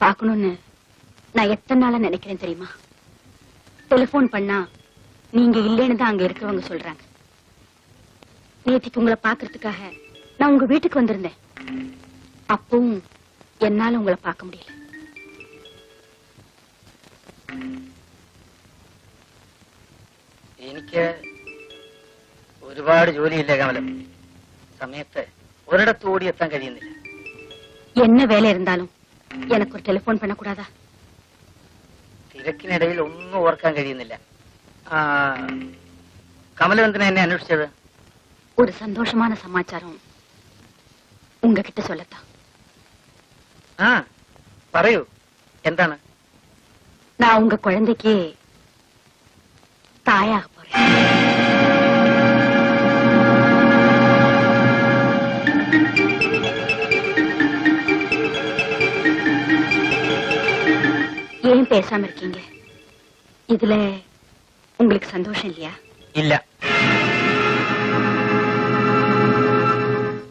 பார்க்கணும்னு நான் எத்தனை நாளா நினைக்கிறேன் தெரியுமா? டெலிபோன் பண்ணா நீங்க இல்லைன்னு தான் அங்க இருக்கிறவங்க சொல்றாங்க. நேற்றுக்கு உங்களை பாக்குறதுக்காக நான் உங்க வீட்டுக்கு வந்திருந்தேன். அப்பவும் என்னால உங்களை பார்க்க முடியல. എനിക്ക് ഒരുപാട് ജോലിയില്ല കമലം. സമയത്ത് ഒരിടത്ത് ഓടിയെത്താൻ കഴിയുന്നില്ല. என்ன வேலை இருந்தாலும் எனக்கு ஒரு டெலிபோன் பண்ண கூடாதா? തിരക്കിനിടയിൽ ഒന്നും ഓർക്കാൻ കഴിയുന്നില്ല. കമലം എന്തിനാ എന്നെ അന്വേഷിച്ചത്? ஒரு சந்தோஷமான சமாச்சாரம் உங்ககிட்ட சொல்லத்தான். പറയൂ, എന്താണ്? நான் உங்க குழந்தைக்கு தாயாக போறேன். ஏன் பேசாம இருக்கீங்க? இதுல உங்களுக்கு சந்தோஷம் இல்லையா? ഇല്ല,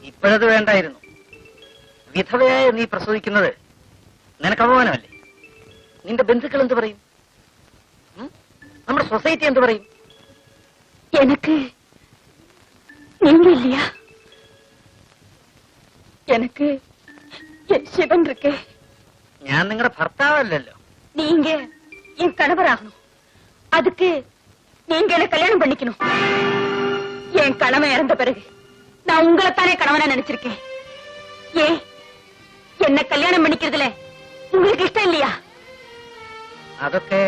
ഇപ്പോഴത് വേണ്ടായിരുന്നു. വിധവയായ നീ പ്രസവിക്കുന്നത് നിനക്ക് അപമാനമല്ലേ? നിന്റെ ബന്ധുക്കൾ എന്ത് പറയും? നമ്മുടെ സൊസൈറ്റി എന്ത് പറയും? எனக்கு நீங்க இல்லையா? எனக்கு சிவன் இருக்கே. ഞാൻ നിങ്ങളുടെ ഭർത്താവല്ലല്ലോ. நீங்க என் கணவராகணும். அதுக்கு நீங்க என்ன கல்யாணம் பண்ணிக்கணும். என் கணவன் இறந்த பிறகு நான் உங்களைத்தானே கணவனா நினைச்சிருக்கேன். ஏன் என்ன கல்யாணம் பண்ணிக்கிறதுல உங்களுக்கு இஷ்டம் இல்லையா? അതൊക്കെ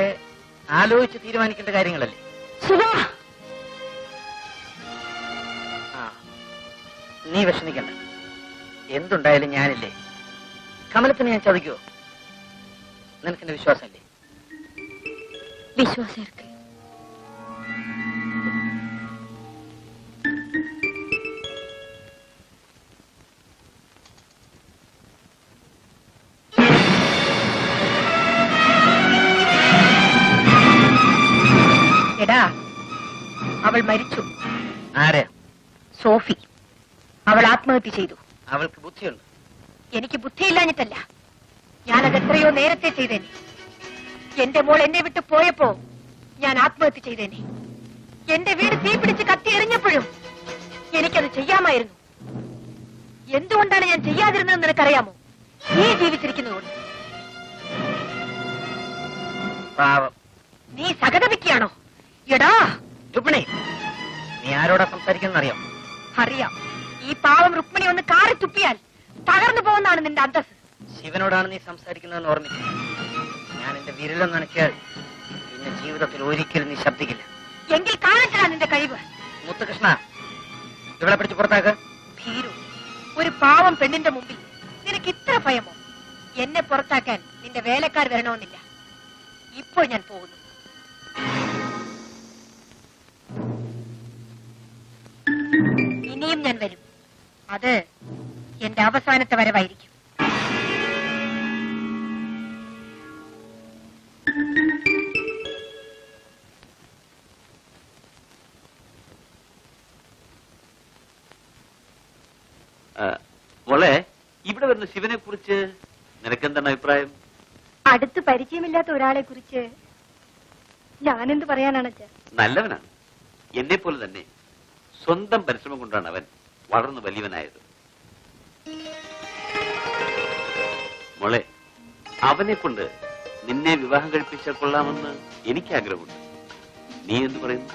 ആലോചിച്ച് തീരുമാനിക്കേണ്ട കാര്യങ്ങളല്ലേ. ശിവ, നീ വിഷമിക്കണ്ട. എന്തുണ്ടായാലും ഞാനില്ലേ. കമലത്തിന് ഞാൻ ചതിക്കുവോ? നിനക്കെന്റെ വിശ്വാസമല്ലേ? വിശ്വാസം ഇருக்கு. അവൾ മരിച്ചു. ആരെ? സോഫി. അവൾ ആത്മഹത്യ ചെയ്തു. അവൾക്ക് ബുദ്ധിയുണ്ട്. എനിക്ക് ബുദ്ധിയില്ലാഞ്ഞിട്ടല്ല, ഞാനത് എത്രയോ നേരത്തെ ചെയ്തേനെ. എന്റെ മോൾ എന്നെ വിട്ട് പോയപ്പോ ഞാൻ ആത്മഹത്യ ചെയ്തേനെ. എന്റെ വീട് തീപിടിച്ച് കത്തി എറിഞ്ഞപ്പോഴും എനിക്കത് ചെയ്യാമായിരുന്നു. എന്തുകൊണ്ടാണ് ഞാൻ ചെയ്യാതിരുന്നതെന്ന് നിനക്കറിയാമോ? നീ ജീവിച്ചിരിക്കുന്നതുകൊണ്ട്. പാവം. നീ സഹതപിക്കുകയാണോ? എടാ രുക്മിണി, നീ ആരോടാ സംസാരിക്കുന്ന അറിയാം? അറിയാം. ഈ പാവം രുക്മിണി ഒന്ന് കാറി തുപ്പിയാൽ തകർന്നു പോകുന്നതാണ് നിന്റെ അന്തസ്. ശിവനോടാണ് നീ സംസാരിക്കുന്നതെന്ന് ഓർമ്മിക്കും. ഞാൻ എന്റെ വിരലം നനയ്ക്കാൽ പിന്നെ ജീവിതത്തിൽ ഒരിക്കലും നീ ശബ്ദിക്കില്ല. എങ്കിൽ കാണിച്ചതാ നിന്റെ കഴിവ്. മുത്തുകൃഷ്ണ, ഇവളെ പിടിച്ച് പുറത്താക്ക്. ഭീരു, ഒരു പാവം പെണ്ണിന്റെ മുമ്പിൽ നിനക്ക് ഇത്ര ഭയമോ? എന്നെ പുറത്താക്കാൻ നിന്റെ വേലക്കാർ വരണമെന്നില്ല. ഇപ്പോൾ ഞാൻ പോകുന്നു. ഇനിയും ഞാൻ വരും. അത് എന്റെ അവസാനത്തെ വരവായിരിക്കും. മോളെ, ഇവിടെ വരുന്ന ശിവനെ കുറിച്ച് നിനക്കെന്താണ് അഭിപ്രായം? അടുത്ത് പരിചയമില്ലാത്ത ഒരാളെ കുറിച്ച് ഞാനെന്ത് പറയാനാണ്? നല്ലവനാണ്. എന്നെ പോലെ തന്നെ സ്വന്തം പരിശ്രമം കൊണ്ടാണ് അവൻ വളർന്നു വലിയവനായത്. മോളെ, അവനെ കൊണ്ട് നിന്നെ വിവാഹം കഴിപ്പിച്ചാൽ കൊള്ളാമെന്ന് എനിക്ക് ആഗ്രഹമുണ്ട്. നീ എന്ത് പറയുന്നു?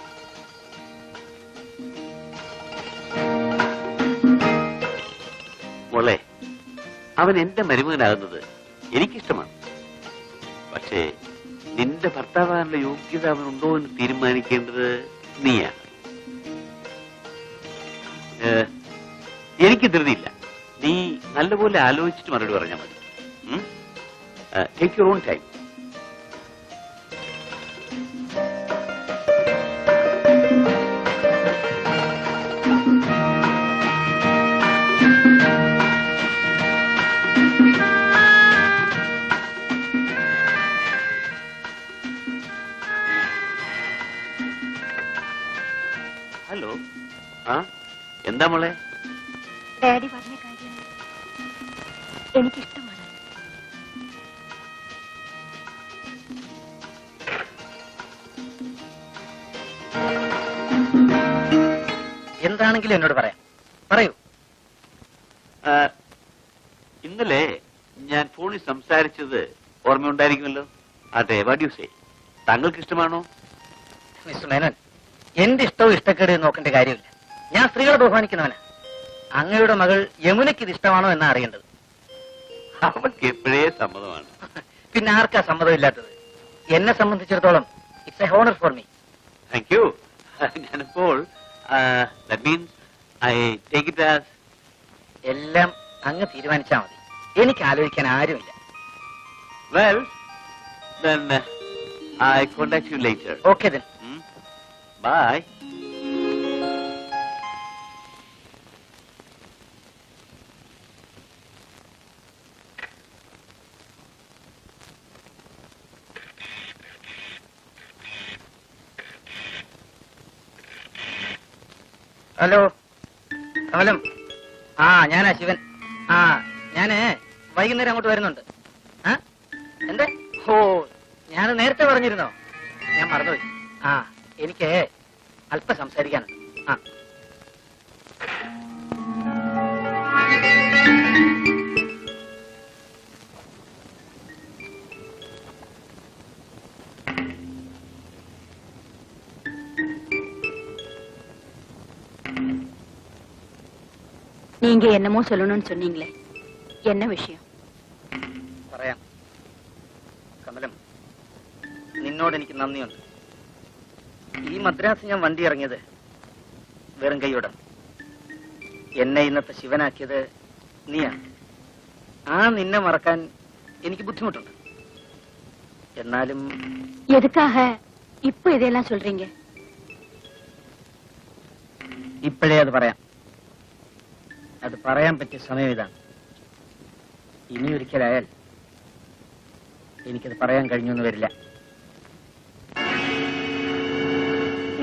മോളെ, അവൻ എന്റെ മരുമകനാകുന്നത് എനിക്കിഷ്ടമാണ്. പക്ഷേ നിന്റെ ഭർത്താവാനുള്ള യോഗ്യത അവനുണ്ടോ എന്ന് തീരുമാനിക്കേണ്ടത് നീയാണ്. എനിക്ക് ധൃതിയില്ല. നീ നല്ലപോലെ ആലോചിച്ചിട്ട് മറുപടി പറഞ്ഞാൽ മതി. Take your own time. Hello. എന്താ മോളെ? ഡാഡി പറഞ്ഞ കാര്യം എനിക്കിഷ്ടമാണ്. എന്താണെങ്കിലും എന്നോട് പറയാം. പറയൂ. ഇന്നലെ ഞാൻ ഫോണിൽ സംസാരിച്ചത് ഓർമ്മയുണ്ടായിരിക്കുമല്ലോ. അതെ, വാട്ട് യു സേ? താങ്കൾക്ക് ഇഷ്ടമാണോ? മിസ്റ്റർ മേനോൻ, എന്റെ ഇഷ്ടവും ഇഷ്ടക്കേട് നോക്കേണ്ട കാര്യമില്ല. ഞാൻ സ്ത്രീകളെ ബഹുമാനിക്കുന്നവനാ. അങ്ങയുടെ മകൾ യമുനയ്ക്ക് ഇത് ഇഷ്ടമാണോ എന്നാ അറിയേണ്ടത്. അവൾക്ക് എപ്പോഴേ സമ്മതമാണ്. പിന്നെ ആർക്കാ സമ്മതമില്ലാത്തത്? എന്നെ സംബന്ധിച്ചിടത്തോളം it's A honour for me. Thank you. ഞാനിപ്പോൾ that means I take it as എല്ലാം അങ്ങ് തീരുമാനിച്ചാൽ മതി. എനിക്ക് ആലോചിക്കാൻ ആരുമില്ല. well, then I contact you later. Okay then. Bye. Hello Kamalam. ഞാനാ ശിവൻ. ഞാന് വൈകുന്നേരം അങ്ങോട്ട് വരുന്നുണ്ട്. എന്തേ? ഞാൻ നേരത്തെ പറഞ്ഞിരുന്നോ? ഞാൻ മറന്നുപോയി. എനിക്ക് അല്പം സംസാരിക്കാനുണ്ട്. நீங்க என்னமோ சொல்லணும்னு சொன்னீங்களே, என்ன விஷயம்? പറയാം കമലം. നിന്നോട് എനിക്ക് നന്ദിയുണ്ട്. ഈ മദ്രാസ് ഞാൻ വണ്ടി ഇറങ്ങിയത് വെറും കൈയോടെ. എന്നെ ഇന്നത്തെ ശിവനാക്കിയത് നീയാണ്. നിന്നെ മറക്കാൻ എനിക്ക് ബുദ്ധിമുട്ടുണ്ട്. എന്നാലും எதுக்காக இப்ப இதெல்லாம் சொல்றீங்க? ഇപ്പോഴേ അത് പറയാം. അത് പറയാൻ പറ്റിയ സമയം ഇതാണ്. ഇനിയൊരിക്കലായാൽ എനിക്കത് പറയാൻ കഴിഞ്ഞൊന്നും വരില്ല.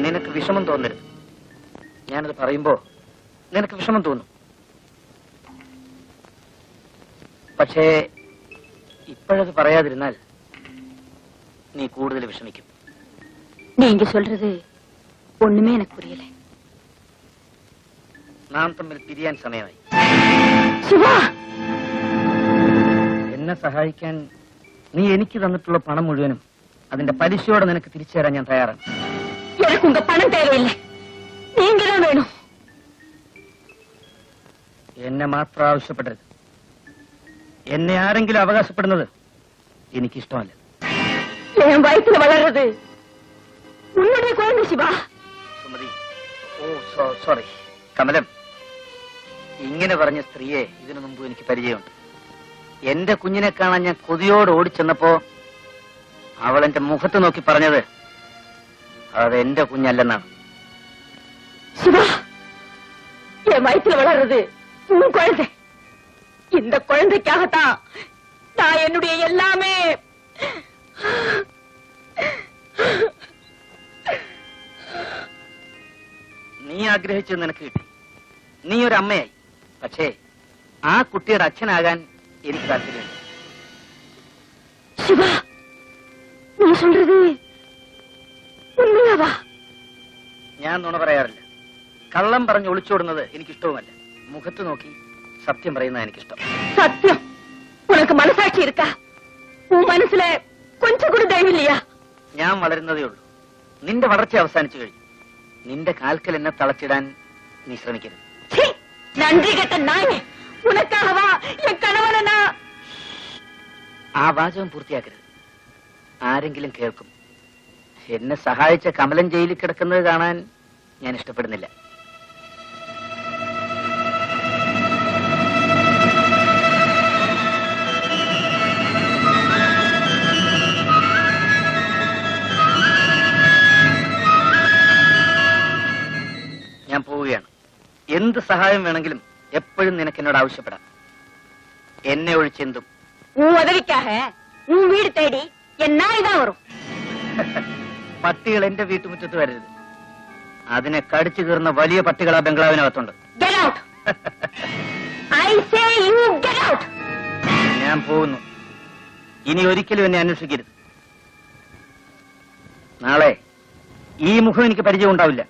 നിനക്ക് വിഷമം തോന്നരുത്. ഞാനത് പറയുമ്പോ നിനക്ക് വിഷമം തോന്നും. പക്ഷേ ഇപ്പോഴത് പറയാതിരുന്നാൽ നീ കൂടുതൽ വിഷമിക്കും. நீங்க சொல்றது ஒண்ணுமே எனக்கு புரியல. നാം തമ്മിൽ പിരിയാൻ സമയമായി. ശിവാ, എന്നെ സഹായിക്കാൻ നീ എനിക്ക് തന്നിട്ടുള്ള പണം മുഴുവനും അതിന്റെ പലിശയോടെ നിനക്ക് തിരിച്ചു തരാൻ ഞാൻ തയ്യാറാണ്. எனக்கு உங்க பணம் தேவையில்லை, நீங்க தான் வேணும். എന്നെ മാത്രം ആവശ്യപ്പെടരുത്. എന്നെ ആരെങ്കിലും അവകാശപ്പെടുന്നത് എനിക്കിഷ്ടമല്ല. என் வயிற்றுல வளர்றது உன்னுடைய குழந்தை சிவா. സുമതി, സോറി കമലം. ഇങ്ങനെ പറഞ്ഞ സ്ത്രീയെ ഇതിനു മുമ്പ് എനിക്ക് പരിചയമുണ്ട്. എന്റെ കുഞ്ഞിനെ കാണാൻ ഞാൻ കൊതിയോട് ഓടിച്ചെന്നപ്പോ അവൾ എന്റെ മുഖത്ത് നോക്കി പറഞ്ഞത് അത് എന്റെ കുഞ്ഞല്ലെന്നാണ്. சிவா, என் வயிற்றுல வளர்றது உன் குழந்தை. இந்த குழந்தைக்காகத்தான் நான் என்னுடைய எல்லாமே. നീ ആഗ്രഹിച്ചത് നിനക്ക് കിട്ടി. നീ ഒരു അമ്മയായി. പക്ഷേ ആ കുട്ടിയുടെ അച്ഛനാകാൻ എനിക്ക് താല്പര്യമില്ല. சிவா, நீ சொல்றது உண்மையாவா? ഞാൻ നുണ പറയാറില്ല. കള്ളം പറഞ്ഞ് ഒളിച്ചോടുന്നത് എനിക്കിഷ്ടവുമല്ല. മുഖത്ത് നോക്കി സത്യം പറയുന്നത് എനിക്കിഷ്ടം. சத்தியம். உனக்கு மனசாட்சி இருக்கா? உன் மனசுல கொஞ்சம் கூட தைரியம் இல்லையா? ഞാൻ വളരുന്നതേ ഉള്ളൂ. നിന്റെ വളർച്ച അവസാനിച്ചു കഴിഞ്ഞു. നിന്റെ കാൽക്കൽ എന്നെ തളച്ചിടാൻ നീ ശ്രമിക്കരുത്. ச்சீ, நன்றி கெட்ட நாயே. உனக்காகவா என் கணவனை நான்... ആ വാചകം പൂർത്തിയാക്കരുത്. ആരെങ്കിലും കേൾക്കും. എന്നെ സഹായിച്ച കമലൻ ജയിലിൽ കിടക്കുന്നത് കാണാൻ ഞാൻ ഇഷ്ടപ്പെടുന്നില്ല. ഞാൻ പോവുകയാണ്. എന്ത് സഹായം വേണമെങ്കിലും എപ്പോഴും നിനക്ക് എന്നോട് ആവശ്യപ്പെടാം. എന്നെ ഒഴിച്ചെന്തും. உன் உதவிக்காக உன் வீடு தேடி என் நாய் தான் வரும். പട്ടികൾ എന്റെ വീട്ടുമുറ്റത്ത് വരരുത്. അതിനെ കടിച്ചു കീറുന്ന വലിയ പട്ടികൾ ആ ബംഗ്ലാവിനകത്തുണ്ട്. Get out. I say you get out. ഞാൻ പോകുന്നു. ഇനി ഒരിക്കലും എന്നെ അന്വേഷിക്കരുത്. നാളെ ഈ മുഖം എനിക്ക് പരിചയം ഉണ്ടാവില്ല.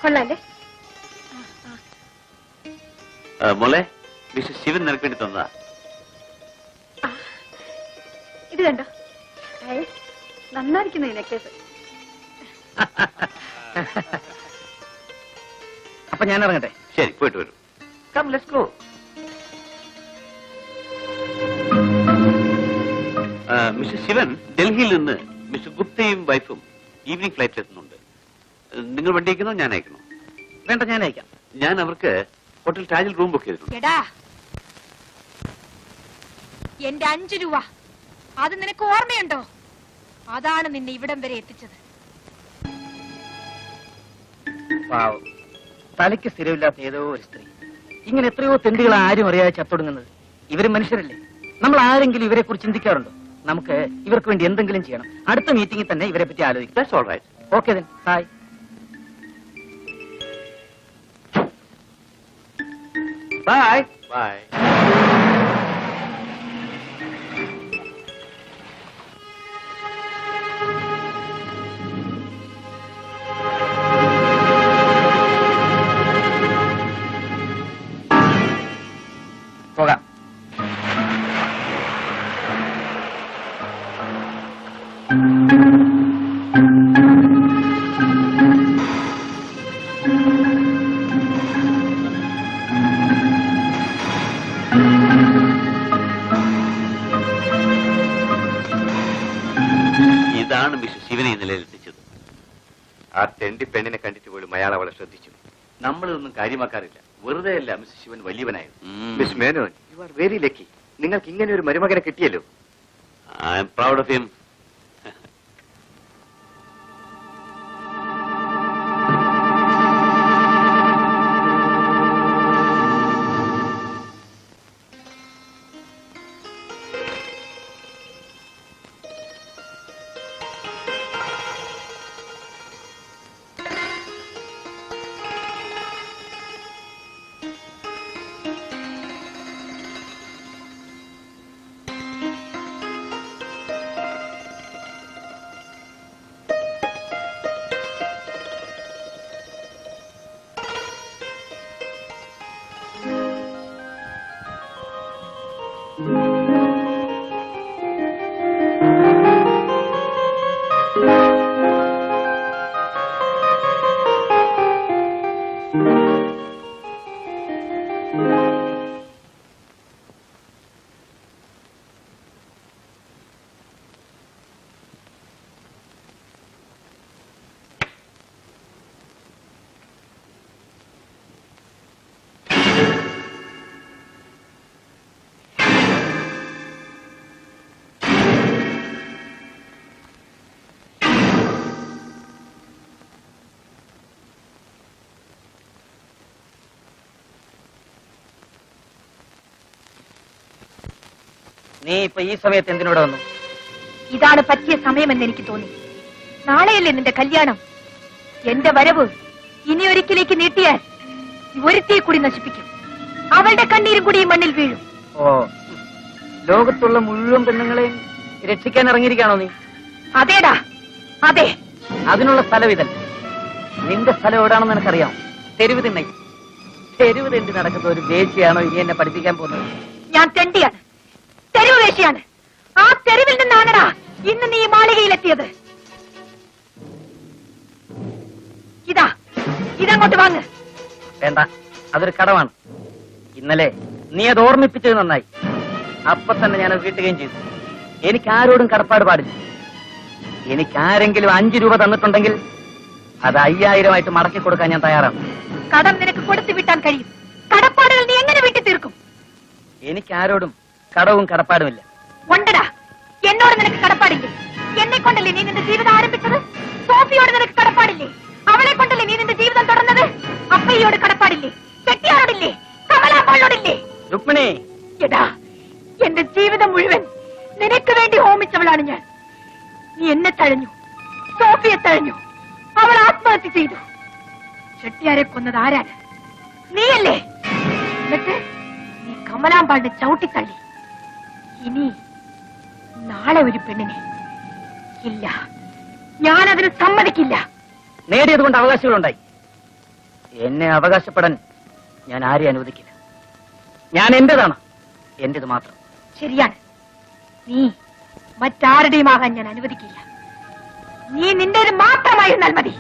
കൊള്ളാല്ലേ? മോളെ, മിസ്റ്റർ ശിവൻ നിനക്ക് വേണ്ടി തന്നതാ. ഇത് കണ്ടോ? നന്നായിരിക്കുന്നു ഈ നെക്ലേസ്. അപ്പൊ ഞാൻ ഇറങ്ങട്ടെ. ശരി, പോയിട്ട് വരൂ. Come, let's go. Mister Sivan, ഡൽഹിയിൽ നിന്ന് മിസ്റ്റർ ഗുപ്തയും വൈഫും ഈവനിങ് ഫ്ലൈറ്റിൽ എത്തുന്നുണ്ട്. നിങ്ങൾ വണ്ടി അയക്കണോ, ഞാൻ അയക്കണോ? വേണ്ട, ഞാൻ അയക്കാം. ഞാൻ അവർക്ക് ഹോട്ടൽ താജിൽ റൂം ബുക്ക് ചെയ്തിട്ടുണ്ട്. എടാ, എന്റെ 5 രൂപ അത് നിനക്ക് ഓർമ്മയുണ്ടോ? അതാണ് നിന്നെ ഇവിടം വരെ എത്തിച്ചത്. പാവം, തലയ്ക്ക് സ്ഥിരമില്ലാത്ത ഏതോ ഒരു സ്ത്രീ. ഇങ്ങനെ എത്രയോ തെണ്ടുകൾ ആരും അറിയാതെ ചത്തൊടുങ്ങുന്നത്. ഇവര് മനുഷ്യരല്ലേ? നമ്മൾ ആരെങ്കിലും ഇവരെ കുറിച്ച് ചിന്തിക്കാറുണ്ടോ? നമുക്ക് ഇവർക്ക് വേണ്ടി എന്തെങ്കിലും ചെയ്യണം. അടുത്ത മീറ്റിംഗിൽ തന്നെ ഇവരെ പറ്റി ആലോചിക്കാം. That's all right. Okay then, bye. Bye. Bye. പോകാം. ഇതാണ് മിസ്റ്റർ ശിവനെ ഈ നിലയിൽ എത്തിച്ചത്. ആ തെണ്ടി പെണ്ണിനെ കണ്ടിട്ട് പോലും അയാൾ അവളെ ശ്രദ്ധിച്ചു. നമ്മളിതൊന്നും കാര്യമാക്കാറില്ല. വെറുതെ അല്ല മിസ്റ്റർ ശിവൻ വലിയവനായത്. Miss Menon, you are very lucky. നിങ്ങൾക്ക് ഇങ്ങനെ ഒരു മരുമകനെ കിട്ടിയല്ലോ. I am proud of him. നീ ഇപ്പൊ ഈ സമയത്ത് എന്തിനോട് വന്നു? ഇതാണ് പറ്റിയ സമയമെന്ന് എനിക്ക് തോന്നി. നാളെയല്ലേ നിന്റെ കല്യാണം. എന്റെ വരവ് ഇനി ഒരിക്കലേക്ക് നീട്ടിയാൽ ഒരുത്തിയെ കൂടി നശിപ്പിക്കും. അവളുടെ കണ്ണീരും കൂടി ഈ മണ്ണിൽ വീഴും. ഓ, ലോകത്തുള്ള മുഴുവൻ പെണ്ണുങ്ങളെയും രക്ഷിക്കാൻ ഇറങ്ങിയിരിക്കാണോ നീ? അതേടാ, അതെ. അതിനുള്ള സ്ഥലം ഇതല്ല. നിന്റെ സ്ഥലം എവിടാണെന്ന് എനിക്കറിയാം. തെരുവ് തിണ്ണ. തെരുവ് തെണ്ടി നടക്കുന്ന ഒരു വേശ്യയാണോ ഇനി എന്നെ പഠിപ്പിക്കാൻ പോകുന്നത്? ഞാൻ തെണ്ടിയാണ്, തെരുവ് വേശ്യയാണ്. ആ തെരുവിൽ നിന്നാണടാ ഇന്ന് നീ മാളികയിലെത്തിയത്. ഇതങ്ങോട്ട് വാങ്ങ്. വേണ്ട, അതൊരു കടമാണ്. ഇന്നലെ നീ അത് ഓർമ്മിപ്പിച്ചത് നന്നായി. അപ്പൊ തന്നെ ഞാനത് വീട്ടുകയും ചെയ്തു. എനിക്ക് ആരോടും കടപ്പാട് പാടില്ല. എനിക്ക് ആരെങ്കിലും 5 രൂപ തന്നിട്ടുണ്ടെങ്കിൽ അത് 5000 മടക്കി കൊടുക്കാൻ ഞാൻ തയ്യാറാണ്. കടം നിനക്ക് കൊടുത്തു വിട്ടാൻ കഴിയും. കടപ്പാടുകൾ നീ എങ്ങനെ വീട്ടി തീർക്കും? എനിക്ക് ആരോടും കടവും കടപ്പാടുമില്ല. ഉണ്ടടാ, എന്നോട് നിനക്ക് കടപ്പാടില്ലേ? എന്നെ കൊണ്ടല്ലേ നീ നിന്റെ ജീവിതം ആരംഭിച്ചത്? സോഫിയോട് നിനക്ക് കടപ്പാടില്ലേ? അവളെ കൊണ്ടല്ലേ നീ നിന്റെ ജീവിതം തുടർന്നത്? അപ്പയ്യോട് കടപ്പാടില്ലേ? കെട്ടിയാരോടില്ലേ? കമലാമ്മയോടില്ലേ? രുക്മിണി, എടാ, എന്റെ ജീവിതം മുഴുവൻ നിനക്ക് വേണ്ടി ഹോമിച്ചവളാണ് ഞാൻ. നീ എന്നെ തഴഞ്ഞു, സോഫിയെ തഴഞ്ഞു. അവൾ ആത്മഹത്യ ചെയ്തു. ചെട്ടിയാരെ കൊന്നത് ആരാണ്? നീയല്ലേ? എന്നിട്ട് നീ കമലാമ്പാളിനെ ചവിട്ടിത്തള്ളി. ഇനി നാളെ ഒരു പെണ്ണിനെ ഇല്ല, ഞാനതിന് സമ്മതിക്കില്ല. നേടിയത് കൊണ്ട് അവകാശങ്ങളുണ്ടായി. എന്നെ അവകാശപ്പെടാൻ ഞാൻ ആരെയും അനുവദിക്കില്ല. ഞാൻ എന്റേതാണ്, എന്റേത് മാത്രം. ശരിയാണ്. നീ മറ്റാരുടെയും ആകാൻ ഞാൻ അനുവദിക്കില്ല. നീ നിന്റേത് മാത്രമായിരുന്നാൽ മതി.